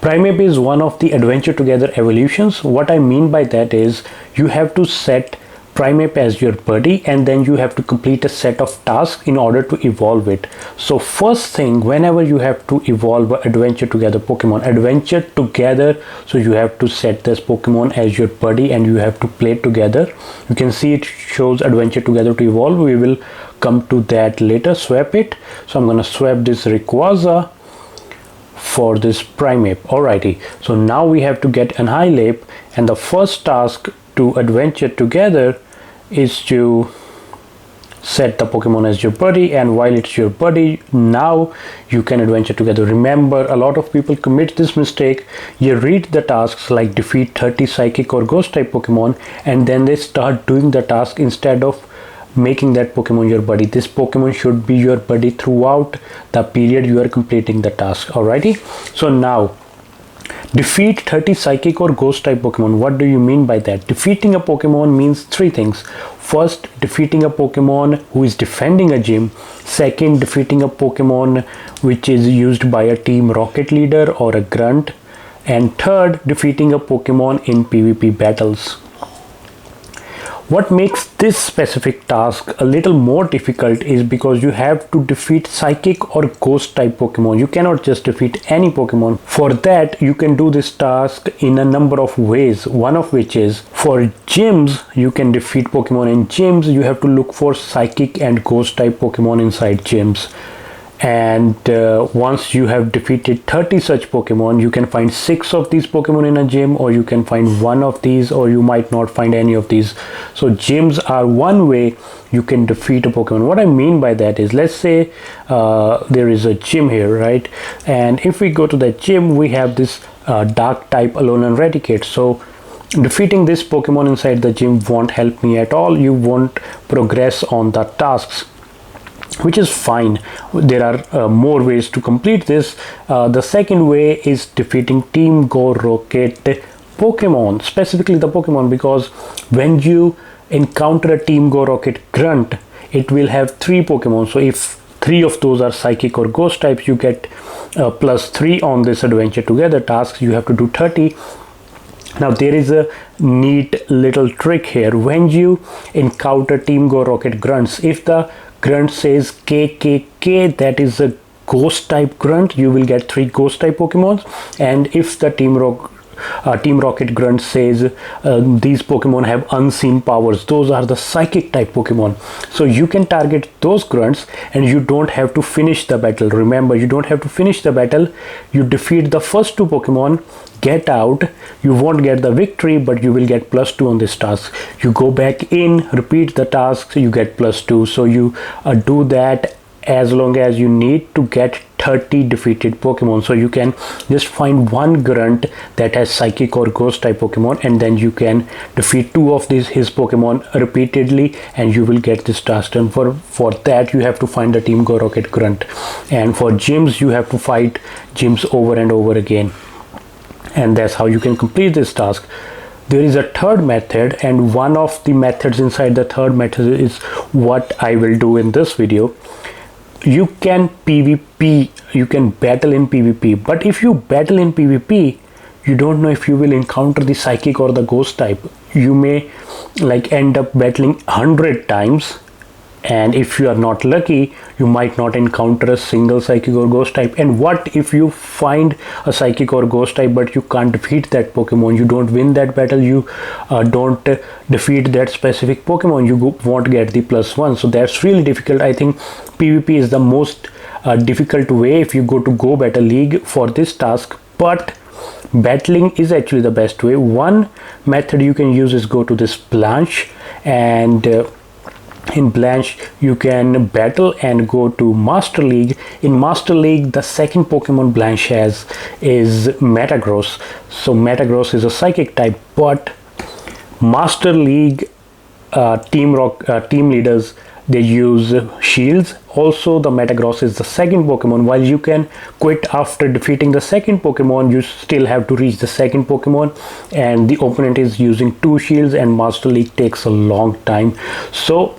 Primeape is one of the adventure together evolutions. What I mean by that is you have to set Primeape as your buddy, and then you have to complete a set of tasks in order to evolve it. So first thing, whenever you have to evolve adventure together Pokemon, adventure together, so you have to set this Pokemon as your buddy and you have to play together. You can see it shows adventure together to evolve. We will come to that later. Swap it. So I'm gonna swap this Rayquaza for this Primeape. Alrighty, so now we have to get Annihilape, and the first task to adventure together is to set the Pokemon as your buddy, and while it's your buddy, now you can adventure together. Remember, a lot of people commit this mistake. You read the tasks like defeat 30 psychic or ghost type Pokemon, and then they start doing the task instead of making that Pokemon your buddy. This Pokemon should be your buddy throughout the period you are completing the task. Alrighty, so now defeat 30 psychic or ghost type Pokemon. What do you mean by that? Defeating a Pokemon means three things. First, defeating a Pokemon who is defending a gym. Second, defeating a Pokemon which is used by a Team Rocket leader or a grunt. And third, defeating a Pokemon in PvP battles. What makes this specific task a little more difficult is because you have to defeat psychic or ghost type Pokemon. You cannot just defeat any Pokemon. For that, you can do this task in a number of ways. One of which is for gyms, you can defeat Pokemon in gyms. You have to look for psychic and ghost type Pokemon inside gyms. And once you have defeated 30 such Pokemon, you can find 6 of these Pokemon in a gym, or you can find 1 of these, or you might not find any of these. So gyms are one way you can defeat a Pokemon. What I mean by that is, let's say there is a gym here, right? And if we go to that gym, we have this dark type Alolan Eradicate. So defeating this Pokemon inside the gym won't help me at all. You won't progress on the tasks, which is fine. There are more ways to complete this. The second way is defeating Team Go Rocket Pokemon, specifically the Pokemon, because when you encounter a Team Go Rocket grunt, it will have 3 Pokemon. So if 3 of those are psychic or ghost types, you get +3 on this adventure together task. You have to do 30. Now there is a neat little trick here. When you encounter Team Go Rocket grunts, if the grunt says KKK, that is a ghost type grunt, you will get 3 ghost type Pokemons. And if the Team Rocket grunt says these Pokemon have unseen powers, those are the psychic type Pokemon. So you can target those grunts and you don't have to finish the battle. Remember, you don't have to finish the battle. You defeat the first 2 Pokemon, get out. You won't get the victory, but you will get +2 on this task. You go back in, repeat the tasks, you get +2. So you do that as long as you need to get 30 defeated Pokemon. So you can just find one grunt that has psychic or ghost type Pokemon, and then you can defeat 2 of his Pokemon repeatedly, and you will get this task done. For that, you have to find the Team Go Rocket grunt, and for gyms, you have to fight gyms over and over again. And that's how you can complete this task. There is a third method, and one of the methods inside the third method is what I will do in this video. You can PvP, you can battle in PvP, but if you battle in PvP, you don't know if you will encounter the psychic or the ghost type. You may like end up battling 100 times, and if you are not lucky, you might not encounter a single psychic or ghost type. And what if you find a psychic or ghost type but you can't defeat that Pokemon? You don't win that battle, you don't defeat that specific Pokemon, you won't get the +1. So that's really difficult. I think PvP is the most difficult way if you go to Go Battle League for this task, but battling is actually the best way. One method you can use is go to this Blanche, and in Blanche you can battle and go to Master League. In Master League, the second Pokemon Blanche has is Metagross. So Metagross is a psychic type, but Master League team leaders, they use shields. Also, the Metagross is the second Pokemon. While you can quit after defeating the second Pokemon, you still have to reach the second Pokemon, and the opponent is using 2 shields, and Master League takes a long time. So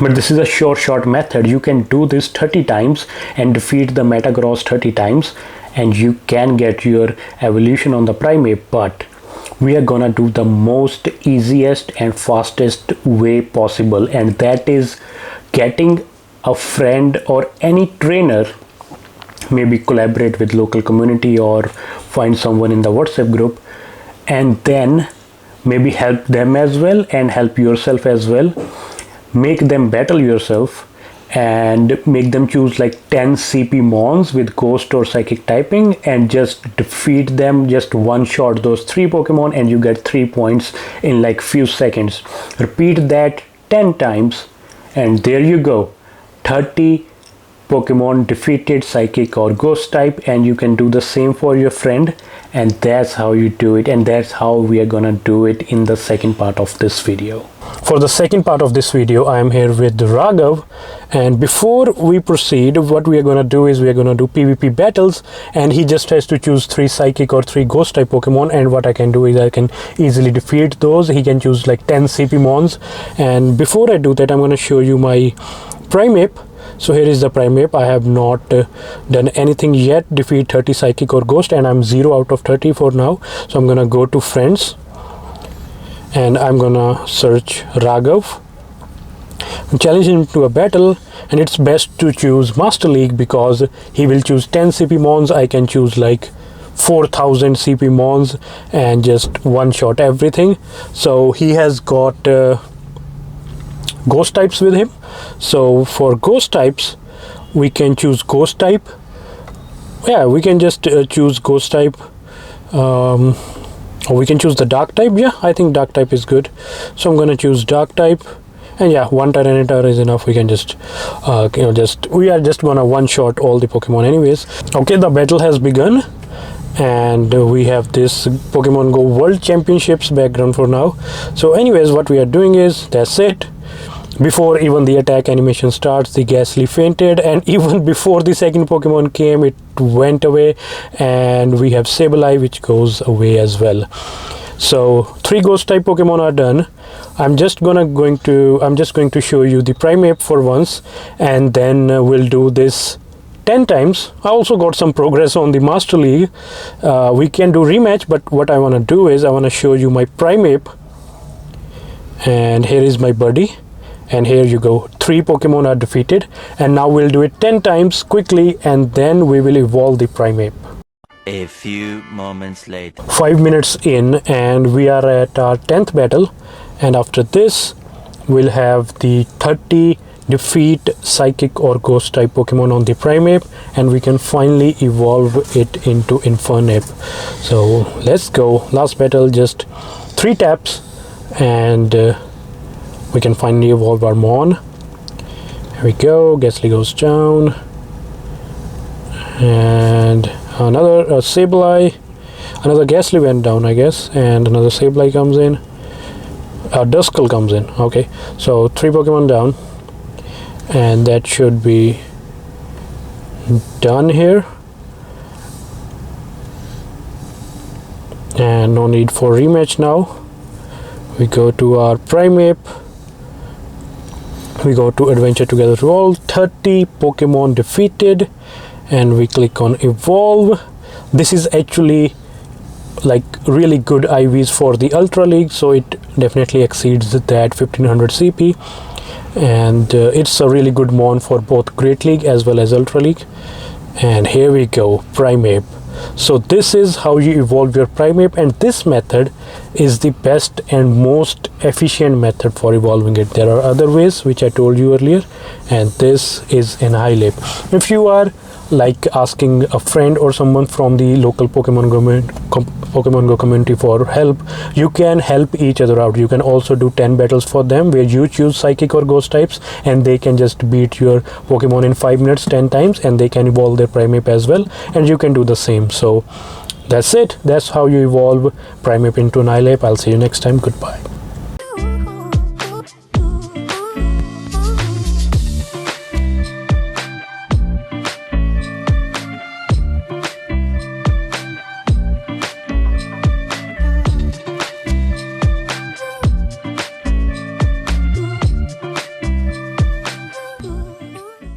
but this is a short method. You can do this 30 times and defeat the Metagross 30 times, and you can get your evolution on the Primeape, but we are gonna do the most easiest and fastest way possible, and that is getting a friend or any trainer, maybe collaborate with local community or find someone in the WhatsApp group, and then maybe help them as well and help yourself as well. Make them battle yourself and make them choose like 10 CP mons with ghost or psychic typing, and just defeat them, just one shot those 3 Pokemon, and you get 3 points in like few seconds. Repeat that 10 times and there you go, 30 Pokemon defeated, psychic or ghost type, and you can do the same for your friend. And that's how you do it, and that's how we are gonna do it in the second part of this video. For the second part of this video, I am here with Raghav, and before we proceed, what we are gonna do is we are gonna do PvP battles, and he just has to choose 3 psychic or 3 ghost type Pokemon, and what I can do is I can easily defeat those. He can choose like 10 CP mons, and before I do that, I'm gonna show you my Primeape. So here is the Primeape. I have not done anything yet, defeat 30 psychic or ghost, and I'm 0 out of 30 for now. So I'm gonna go to friends and I'm gonna search Raghav and challenge him to a battle, and it's best to choose Master League because he will choose 10 CP mons. I can choose like 4000 CP mons and just one shot everything. So he has got ghost types with him. So for ghost types we can choose ghost type. Yeah, we can just choose ghost type, or we can choose the dark type. Yeah, I think dark type is good, so I'm gonna choose dark type. And yeah, one Tyranitar is enough. We can just we are just gonna one shot all the Pokemon anyways. Okay, the battle has begun, and we have this Pokemon Go World Championships background for now. So anyways, what we are doing is, that's it. Before even the attack animation starts, the Ghastly fainted, and even before the second Pokemon came, it went away, and we have Sableye which goes away as well. So 3 ghost type Pokemon are done. I'm just going to show you the Primeape for once, and then we'll do this 10 times. I also got some progress on the Master League. We can do rematch, but what I want to do is I want to show you my Primeape, and here is my buddy. And here you go, 3 Pokemon are defeated, and now we'll do it 10 times quickly, and then we will evolve the Primeape. A few moments later. 5 minutes in, and we are at our 10th battle, and after this we'll have the 30 defeat psychic or ghost type Pokemon on the Primeape, and we can finally evolve it into Infernape. So let's go. Last battle, just 3 taps, and we can finally evolve our Mon. Here we go, Ghastly goes down, and another Sableye, another Ghastly went down I guess, and another Sableye comes in, Duskull comes in. Okay, so 3 Pokemon down, and that should be done here, and no need for rematch now. We go to our Primeape. We go to Adventure Together to all, 30 Pokemon defeated, and we click on evolve. This is actually like really good IVs for the Ultra League, so it definitely exceeds that 1500 CP, and it's a really good mon for both Great League as well as Ultra League. And here we go, Primeape. So this is how you evolve your Primeape, and this method is the best and most efficient method for evolving it. There are other ways which I told you earlier, and this is Annihilape. If you are like asking a friend or someone from the local Pokemon Go community for help, you can help each other out. You can also do 10 battles for them where you choose psychic or ghost types, and they can just beat your Pokemon in 5 minutes 10 times, and they can evolve their Primeape as well, and you can do the same. So that's it. That's how you evolve Primeape into Annihilape. I'll see you next time. Goodbye.